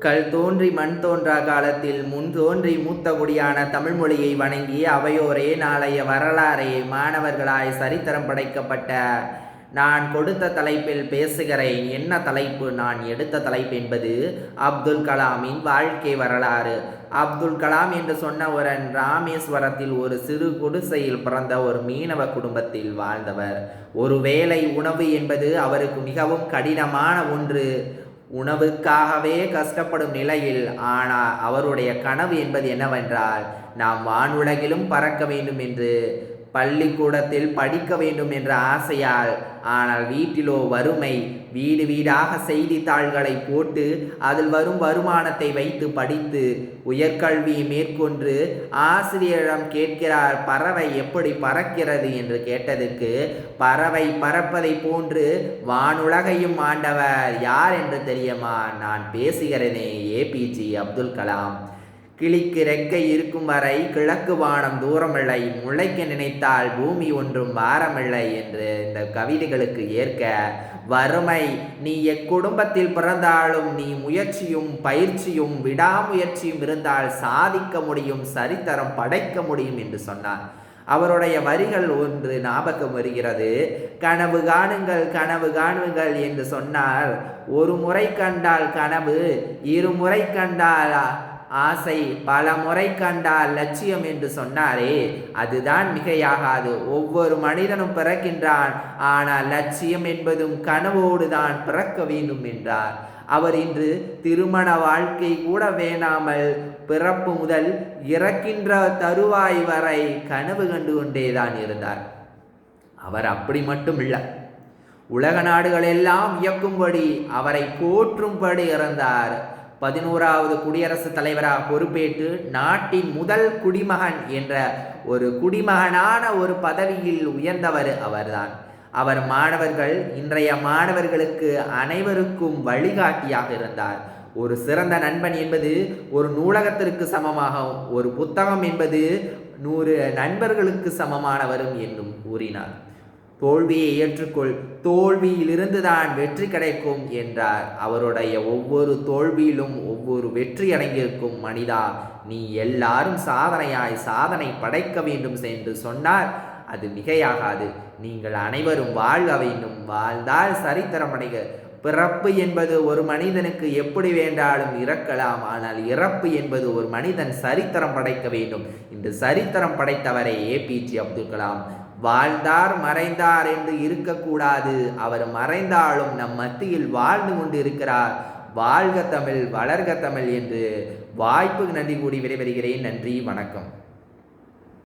கல் தோன்றி மண் தோன்றா காலத்தில் முன் தோன்றி மூத்த குடியான தமிழ் மொழியை வணங்கி அவையோரே நாளைய வரலாறை மாணவர்களாய் சரித்திரம் படைக்கப்பட்ட நான் கொடுத்த தலைப்பில் பேசுகிறேன். என்ன தலைப்பு? நான் எடுத்த தலைப்பு என்பது அப்துல் கலாமின் வாழ்க்கை வரலாறு. அப்துல் கலாம் என்று சொன்னவரன் ராமேஸ்வரத்தில் ஒரு சிறு குடிசையில் பிறந்த ஒரு மீனவ குடும்பத்தில் வாழ்ந்தவர். ஒருவேளை உணவு என்பது அவருக்கு மிகவும் கடினமான ஒன்று. உணவுக்காகவே கஷ்டப்படும் நிலையில் ஆனால் அவருடைய கனவு என்பது என்னவென்றால், நாம் வானுலகிலும் பறக்க வேண்டும் என்று, பள்ளிக்கூடத்தில் படிக்க வேண்டும் என்ற ஆசையால். ஆனால் வீட்டிலோ வறுமை. வீடு வீடாக செய்தித்தாள்களை போட்டு அதில் வரும் வருமானத்தை வைத்து படித்து உயர்கல்வி மேற்கொண்டு ஆசிரியரிடம் கேட்கிறார், பறவை எப்படி பறக்கிறது என்று கேட்டதுக்கு, பறவை பறப்பதை போன்று வானுலகையும் ஆண்டவர் யார் என்று தெரியுமா? நான் பேசுகிறேனே, ஏபிஜே அப்துல் கலாம். கிளிக்கு ரெக்கை இருக்கும் வரை கிழக்கு வானம் தூரமில்லை, முளைக்க நினைத்தால் பூமி ஒன்றும் பாரமில்லை என்று இந்த கவிதைகளுக்கு ஏற்க, வறுமை நீ எக்குடும்பத்தில் பிறந்தாலும் நீ முயற்சியும் பயிற்சியும் விடாமுயற்சியும் இருந்தால் சாதிக்க முடியும், சரித்திரம் படைக்க முடியும் என்று சொன்னார். அவருடைய வரிகள் ஒன்று ஞாபகம் வருகிறது. கனவு காணுங்கள் கனவு காணுங்கள் என்று சொன்னார். ஒரு முறை கண்டால் கனவு, இருமுறை கண்டால் ஆசை, பல முறை கண்டால் லட்சியம் என்று சொன்னாரே, அதுதான் மிகையாகாது. ஒவ்வொரு மனிதனும் பிறக்கின்றான், ஆனால் லட்சியம் என்பதும் கனவோடு தான் பிறக்க வேண்டும் என்றார். அவர் இன்று திருமண வாழ்க்கை கூட வேணாமல் பிறப்பு முதல் இறக்கின்ற தருவாய் வரை கனவு கண்டு கொண்டேதான் இருந்தார். அவர் அப்படி மட்டும் இல்லை, உலக நாடுகள் எல்லாம் இயக்கும்படி அவரை போற்றும்படி இறந்தார். 11வது குடியரசுத் தலைவராக பொறுப்பேற்று நாட்டின் முதல் குடிமகன் என்ற ஒரு குடிமகனான ஒரு பதவியில் உயர்ந்தவர் அவர்தான். அவர் மாணவர்கள், இன்றைய மாணவர்களுக்கு அனைவருக்கும் வழிகாட்டியாக இருந்தார். ஒரு சிறந்த நண்பன் என்பது ஒரு நூலகத்திற்கு சமமாகவும், ஒரு புத்தகம் என்பது 100 நண்பர்களுக்கு சமமானவரும் என்றும் கூறினார். தோல்வியை ஏற்றுக்கொள், தோல்வியிலிருந்து தான் வெற்றி கிடைக்கும் என்றார். அவருடைய ஒவ்வொரு தோல்வியிலும் ஒவ்வொரு வெற்றி அடங்கியிருக்கும். மனிதா, நீ எல்லாரும் சாதனையாய் சாதனை படைக்க வேண்டும் என்று சொன்னார். அது மிகையாகாது. நீங்கள் அனைவரும் வாழ்க வேண்டும், வாழ்ந்தால் சரித்திரம் அடைக. பிறப்பு என்பது ஒரு மனிதனுக்கு எப்படி வேண்டாலும் இறக்கலாம், ஆனால் இறப்பு என்பது ஒரு மனிதன் சரித்திரம் படைக்க வேண்டும். இந்த சரித்திரம் படைத்தவரை ஏபிஜே அப்துல் கலாம். வாழ்ந்தார் மறைந்தார் என்று இருக்கக்கூடாது. அவர் மறைந்தாலும் நம் மத்தியில் வாழ்ந்து கொண்டு இருக்கிறார். வாழ்க தமிழ், வளர்க தமிழ் என்று வாய்ப்புக்கு நன்றி கூடி விடைபெறுகிறேன். நன்றி, வணக்கம்.